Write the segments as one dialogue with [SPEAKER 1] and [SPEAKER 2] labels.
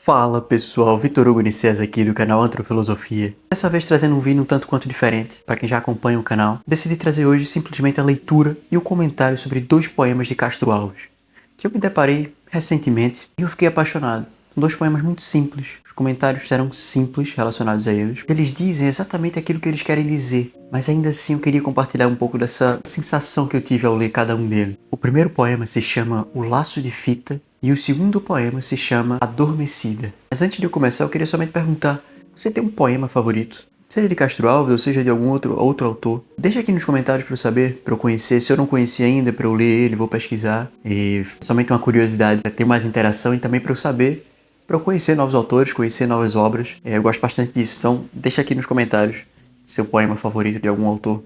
[SPEAKER 1] Fala pessoal, Vitor Hugo Nicésar aqui do canal Antrofilosofia. Dessa vez trazendo um vídeo um tanto quanto diferente, para quem já acompanha o canal. Decidi trazer hoje simplesmente a leitura e o comentário sobre dois poemas de Castro Alves, que eu me deparei recentemente e eu fiquei apaixonado. São dois poemas muito simples, os comentários serão simples relacionados a eles. Eles dizem exatamente aquilo que eles querem dizer, mas ainda assim eu queria compartilhar um pouco dessa sensação que eu tive ao ler cada um deles. O primeiro poema se chama O Laço de Fita, e o segundo poema se chama Adormecida. Mas antes de eu começar, eu queria somente perguntar: você tem um poema favorito? Seja de Castro Alves ou seja de algum outro autor. Deixa aqui nos comentários para eu saber, para eu conhecer. Se eu não conheci ainda, para eu ler ele, vou pesquisar. E somente uma curiosidade para ter mais interação e também para eu saber, para eu conhecer novos autores, conhecer novas obras. Eu gosto bastante disso. Então deixa aqui nos comentários seu poema favorito de algum autor.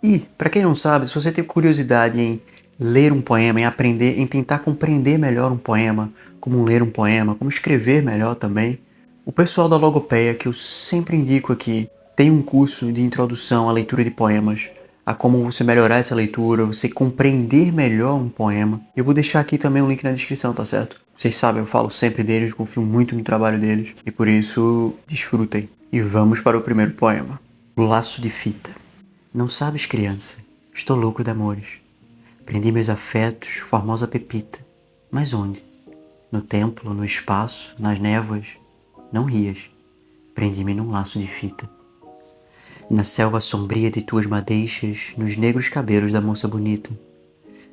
[SPEAKER 1] E, para quem não sabe, se você tem curiosidade em ler um poema, em aprender, em tentar compreender melhor um poema, como ler um poema, como escrever melhor também, o pessoal da Logopeia, que eu sempre indico aqui, tem um curso de introdução à leitura de poemas, a como você melhorar essa leitura, você compreender melhor um poema. Eu vou deixar aqui também um link na descrição, tá certo? Vocês sabem, eu falo sempre deles, confio muito no trabalho deles, e por isso, desfrutem. E vamos para o primeiro poema. O Laço de Fita. Não sabes, criança, estou louco de amores. Prendi meus afetos, formosa pepita. Mas onde? No templo, no espaço, nas névoas? Não rias. Prendi-me num laço de fita. Na selva sombria de tuas madeixas, nos negros cabelos da moça bonita.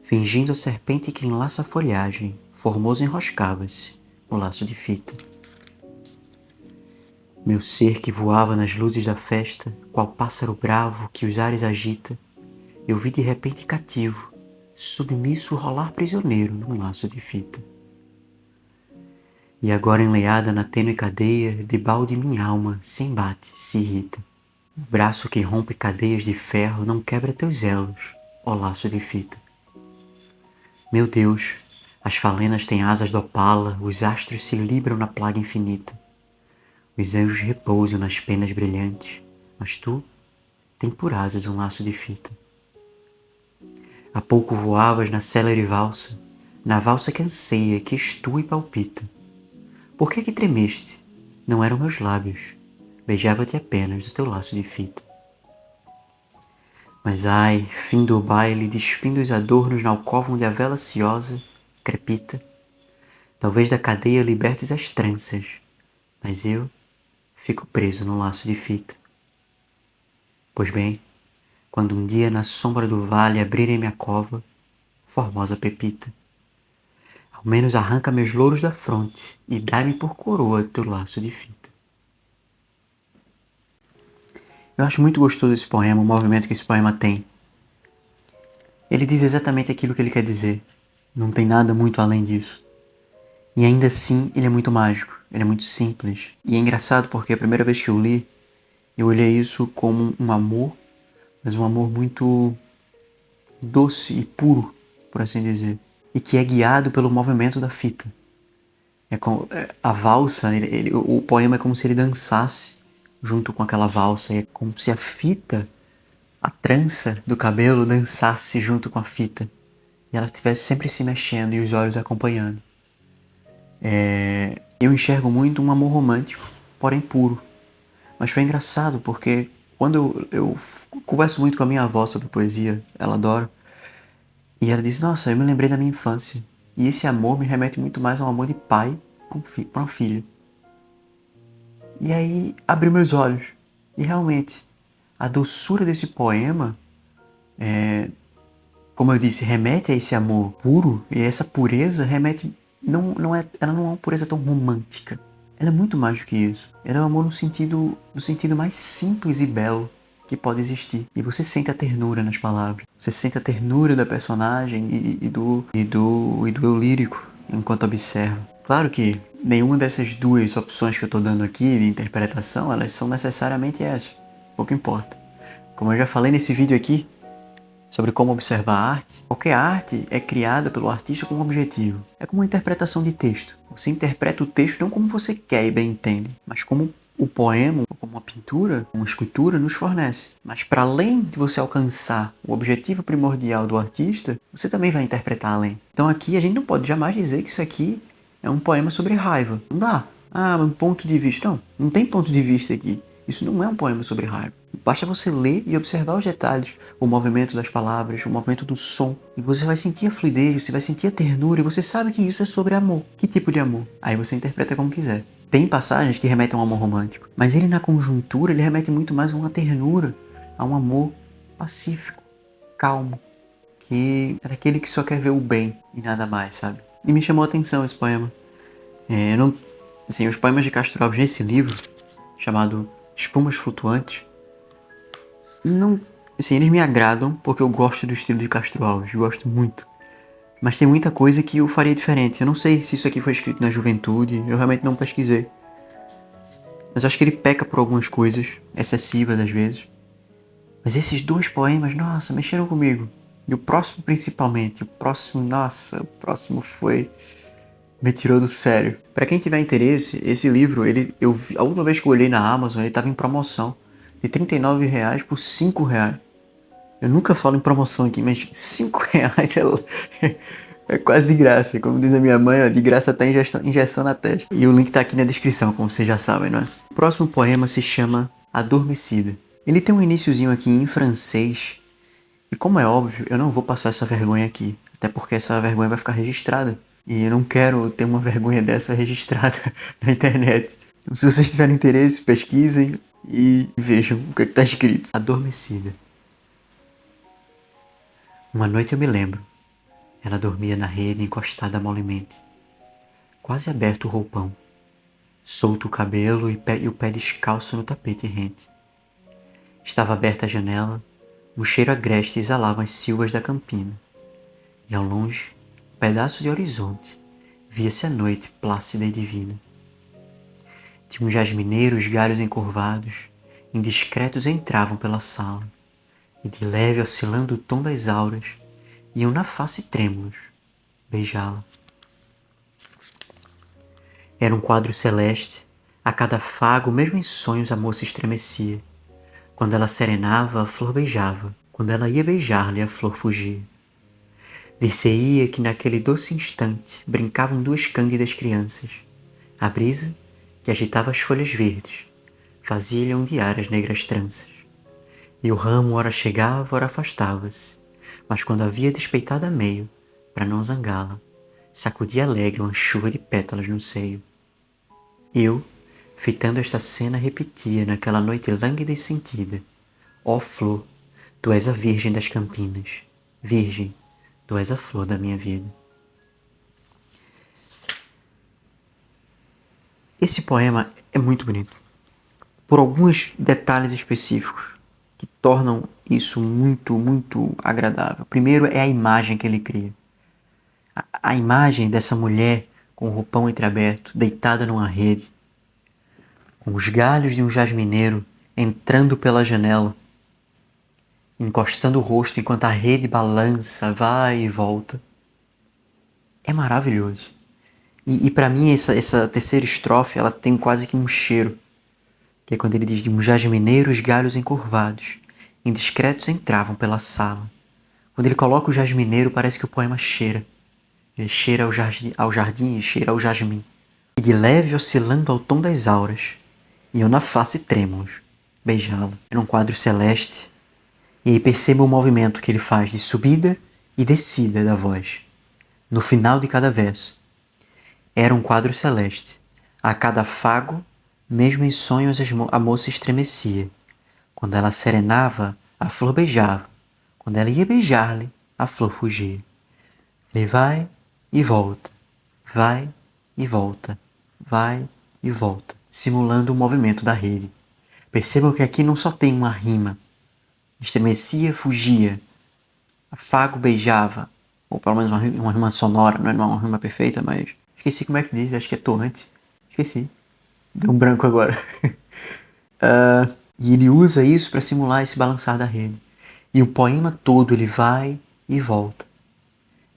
[SPEAKER 1] Fingindo a serpente que enlaça a folhagem, formoso enroscava-se o laço de fita. Meu ser que voava nas luzes da festa, qual pássaro bravo que os ares agita, eu vi de repente cativo, submisso rolar prisioneiro num laço de fita. E agora enleada na tênue cadeia, debalde minha alma se embate, se irrita. O braço que rompe cadeias de ferro não quebra teus elos, ó laço de fita. Meu Deus, as falenas têm asas de opala, os astros se libram na plaga infinita. Os anjos repousam nas penas brilhantes, mas tu tem por asas um laço de fita. Há pouco voavas na célere valsa, na valsa que anseia, que estua e palpita. Por que tremeste? Não eram meus lábios, beijava-te apenas do teu laço de fita. Mas ai, fim do baile, despindo os adornos na alcova onde a vela ciosa crepita. Talvez da cadeia libertes as tranças, mas eu fico preso no laço de fita. Pois bem, quando um dia na sombra do vale abrirem minha cova, formosa pepita, ao menos arranca meus louros da fronte e dá-me por coroa teu laço de fita. Eu acho muito gostoso esse poema, o movimento que esse poema tem. Ele diz exatamente aquilo que ele quer dizer, não tem nada muito além disso. E ainda assim, ele é muito mágico, ele é muito simples. E é engraçado porque a primeira vez que eu li, eu olhei isso como um amor, mas um amor muito doce e puro, por assim dizer. E que é guiado pelo movimento da fita. A valsa, o poema é como se ele dançasse junto com aquela valsa. É como se a fita, a trança do cabelo, dançasse junto com a fita. E ela estivesse sempre se mexendo e os olhos acompanhando. Eu enxergo muito um amor romântico, porém puro. Mas foi engraçado porque quando eu converso muito com a minha avó sobre poesia, ela adora, e ela diz: nossa, eu me lembrei da minha infância. E esse amor me remete muito mais a um amor de pai para um filho. E aí abriu meus olhos. E realmente, a doçura desse poema, como eu disse, remete a esse amor puro, e essa pureza remete, ela não é uma pureza tão romântica. Ela é muito mais do que isso. Ela é um amor no sentido mais simples e belo que pode existir. E você sente a ternura nas palavras. Você sente a ternura da personagem e do eu lírico enquanto observa. Claro que nenhuma dessas duas opções que eu estou dando aqui de interpretação, elas são necessariamente essas. Pouco importa. Como eu já falei nesse vídeo aqui, sobre como observar a arte, qualquer arte é criada pelo artista com um objetivo. É como uma interpretação de texto. Você interpreta o texto não como você quer e bem entende, mas como o poema, como uma pintura, uma escultura, nos fornece. Mas para além de você alcançar o objetivo primordial do artista, você também vai interpretar além. Então aqui a gente não pode jamais dizer que isso aqui é um poema sobre raiva. Não dá. Ah, um ponto de vista. Não, não tem ponto de vista aqui. Isso não é um poema sobre raiva. Basta você ler e observar os detalhes, o movimento das palavras, o movimento do som. E você vai sentir a fluidez, você vai sentir a ternura e você sabe que isso é sobre amor. Que tipo de amor? Aí você interpreta como quiser. Tem passagens que remetem a um amor romântico, mas ele na conjuntura, ele remete muito mais a uma ternura, a um amor pacífico, calmo, que é daquele que só quer ver o bem e nada mais, sabe? E me chamou a atenção esse poema. Os poemas de Castro Alves nesse livro, chamado Espumas Flutuantes, não, assim, eles me agradam porque eu gosto do estilo de Castro Alves, gosto muito. Mas tem muita coisa que eu faria diferente. Eu não sei se isso aqui foi escrito na juventude, eu realmente não pesquisei. Mas acho que ele peca por algumas coisas, excessivas às vezes. Mas esses dois poemas, nossa, mexeram comigo. E o próximo principalmente, o próximo foi... me tirou do sério. Pra quem tiver interesse, esse livro, a última vez que eu olhei na Amazon, ele tava em promoção. De R$ 39 por R$ 5. Eu nunca falo em promoção aqui, mas R$ 5 é quase de graça. Como diz a minha mãe, ó, de graça até injeção na testa. E o link tá aqui na descrição, como vocês já sabem, não é? O próximo poema se chama Adormecida. Ele tem um iniciozinho aqui em francês. E como é óbvio, eu não vou passar essa vergonha aqui. Até porque essa vergonha vai ficar registrada. E eu não quero ter uma vergonha dessa registrada na internet. Então, se vocês tiverem interesse, pesquisem e vejam o que está escrito. Adormecida. Uma noite eu me lembro. Ela dormia na rede encostada molemente. Quase aberto o roupão. Solto o cabelo e o pé descalço no tapete rente. Estava aberta a janela. Um cheiro agreste exalava as silvas da campina. E ao longe, um pedaço de horizonte, via-se a noite plácida e divina. De um jasmineiro os galhos encurvados, indiscretos entravam pela sala, e de leve oscilando o tom das auras, iam na face trêmulos, beijá-la. Era um quadro celeste, a cada fago, mesmo em sonhos a moça estremecia. Quando ela serenava, a flor beijava, quando ela ia beijar-lhe, a flor fugia. Dir-se-ia que naquele doce instante brincavam duas cândidas crianças. A brisa, que agitava as folhas verdes, fazia-lhe ondear as negras tranças. E o ramo ora chegava, ora afastava-se, mas quando havia despeitado a meio, para não zangá-la, sacudia alegre uma chuva de pétalas no seio. Eu, fitando esta cena, repetia naquela noite lânguida e sentida: ó flor, tu és a virgem das campinas, virgem, tu és a flor da minha vida. Esse poema é muito bonito, por alguns detalhes específicos que tornam isso muito, muito agradável. Primeiro é a imagem que ele cria. A imagem dessa mulher com o roupão entreaberto, deitada numa rede, com os galhos de um jasmineiro entrando pela janela, encostando o rosto enquanto a rede balança, vai e volta. É maravilhoso. E para mim essa terceira estrofe, ela tem quase que um cheiro, que é quando ele diz: de um jasmineiro os galhos encurvados, indiscretos entravam pela sala. Quando ele coloca o jasmineiro, parece que o poema cheira. Ele cheira ao jardim, cheira ao jasmim. E de leve oscilando ao tom das auras, iam na face trêmulos, beijá-la. Era um quadro celeste, e aí perceba o movimento que ele faz de subida e descida da voz, no final de cada verso. Era um quadro celeste. A cada fago, mesmo em sonhos, a moça estremecia. Quando ela serenava, a flor beijava. Quando ela ia beijar-lhe, a flor fugia. Ele vai e volta, vai e volta, vai e volta, simulando o movimento da rede. Percebam que aqui não só tem uma rima. Estremecia, fugia. Afago, beijava. Ou pelo menos uma rima sonora, não é uma rima perfeita, mas... esqueci como é que diz, acho que é torrente. Esqueci. Deu um branco agora. E ele usa isso para simular esse balançar da rede. E o poema todo ele vai e volta.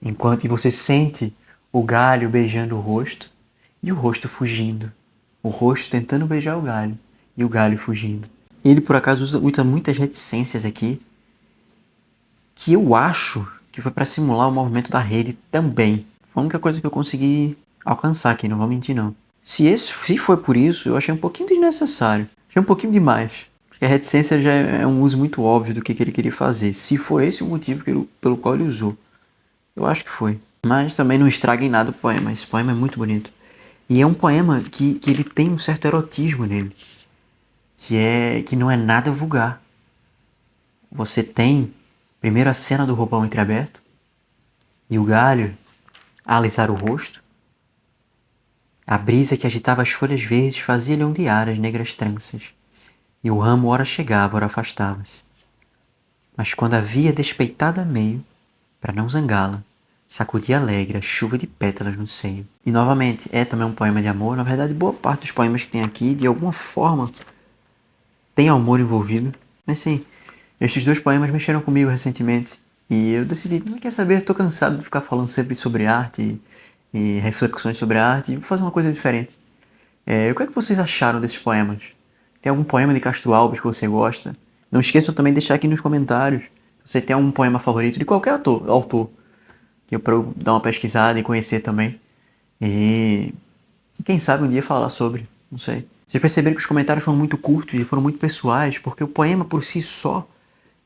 [SPEAKER 1] Enquanto você sente o galho beijando o rosto e o rosto fugindo. O rosto tentando beijar o galho e o galho fugindo. Ele, por acaso, usa muitas reticências aqui, que eu acho que foi para simular o movimento da rede também. Foi a única coisa que eu consegui alcançar aqui, não vou mentir não. Se foi por isso, eu achei um pouquinho desnecessário. Achei um pouquinho demais. Porque a reticência já é um uso muito óbvio do que ele queria fazer. Se foi esse o motivo pelo qual ele usou. Eu acho que foi. Mas também não estraga em nada o poema. Esse poema é muito bonito. E é um poema que ele tem um certo erotismo nele. Que não é nada vulgar. Você tem primeiro a cena do roupão entreaberto. E o galho a alisar o rosto. A brisa que agitava as folhas verdes fazia-lhe ondear as negras tranças. E o ramo ora chegava, ora afastava-se. Mas quando a via despeitada a meio, para não zangá-la, sacudia alegre a chuva de pétalas no seio. E novamente, é também um poema de amor. Na verdade, boa parte dos poemas que tem aqui, de alguma forma, tem amor envolvido. Mas sim, estes dois poemas mexeram comigo recentemente. E eu decidi, não quer saber, estou cansado de ficar falando sempre sobre arte e reflexões sobre arte, e vou fazer uma coisa diferente. O que é que vocês acharam desses poemas? Tem algum poema de Castro Alves que você gosta? Não esqueçam também de deixar aqui nos comentários se você tem algum poema favorito de qualquer autor que para eu dar uma pesquisada e conhecer também. E quem sabe um dia falar sobre, não sei. Vocês perceberam que os comentários foram muito curtos e foram muito pessoais, porque o poema por si só,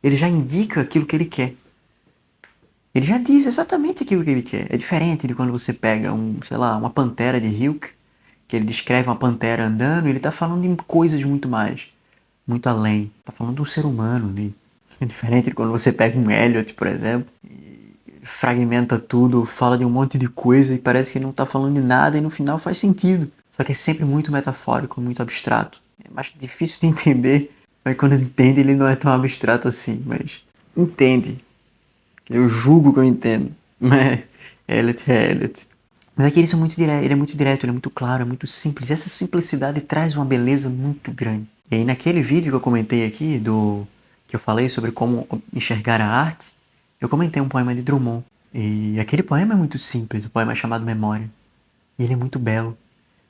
[SPEAKER 1] ele já indica aquilo que ele quer. Ele já diz exatamente aquilo que ele quer. É diferente de quando você pega uma pantera de Hilke, que ele descreve uma pantera andando, e ele tá falando de coisas muito além. Tá falando de um ser humano ali. É diferente de quando você pega um Eliot, por exemplo, e fragmenta tudo, fala de um monte de coisa e parece que ele não tá falando de nada e no final faz sentido. Só que é sempre muito metafórico, muito abstrato. É mais difícil de entender, mas quando entende ele não é tão abstrato assim, mas entende. Eu julgo que eu entendo. Mas Eliot é Eliot. Mas aqui ele é muito direto, ele é muito claro, é muito simples. E essa simplicidade traz uma beleza muito grande. E aí naquele vídeo que eu comentei aqui, que eu falei sobre como enxergar a arte, eu comentei um poema de Drummond. E aquele poema é muito simples, o poema é chamado Memória. E ele é muito belo.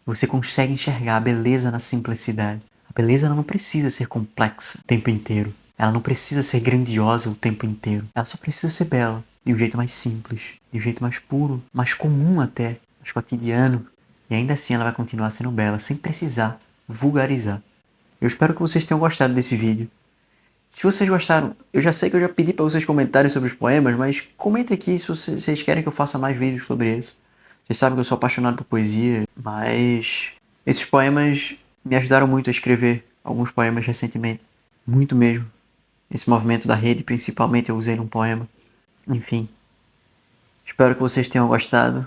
[SPEAKER 1] Você consegue enxergar a beleza na simplicidade. A beleza ela não precisa ser complexa o tempo inteiro. Ela não precisa ser grandiosa o tempo inteiro. Ela só precisa ser bela. De um jeito mais simples. De um jeito mais puro. Mais comum até. Mais cotidiano. E ainda assim ela vai continuar sendo bela. Sem precisar vulgarizar. Eu espero que vocês tenham gostado desse vídeo. Se vocês gostaram, eu já sei que eu já pedi para vocês comentarem sobre os poemas, mas comentem aqui se vocês querem que eu faça mais vídeos sobre isso. Vocês sabem que eu sou apaixonado por poesia, mas esses poemas me ajudaram muito a escrever alguns poemas recentemente. Muito mesmo. Esse movimento da rede, principalmente, eu usei num poema. Enfim. Espero que vocês tenham gostado.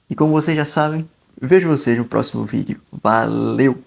[SPEAKER 1] E como vocês já sabem, vejo vocês no próximo vídeo. Valeu!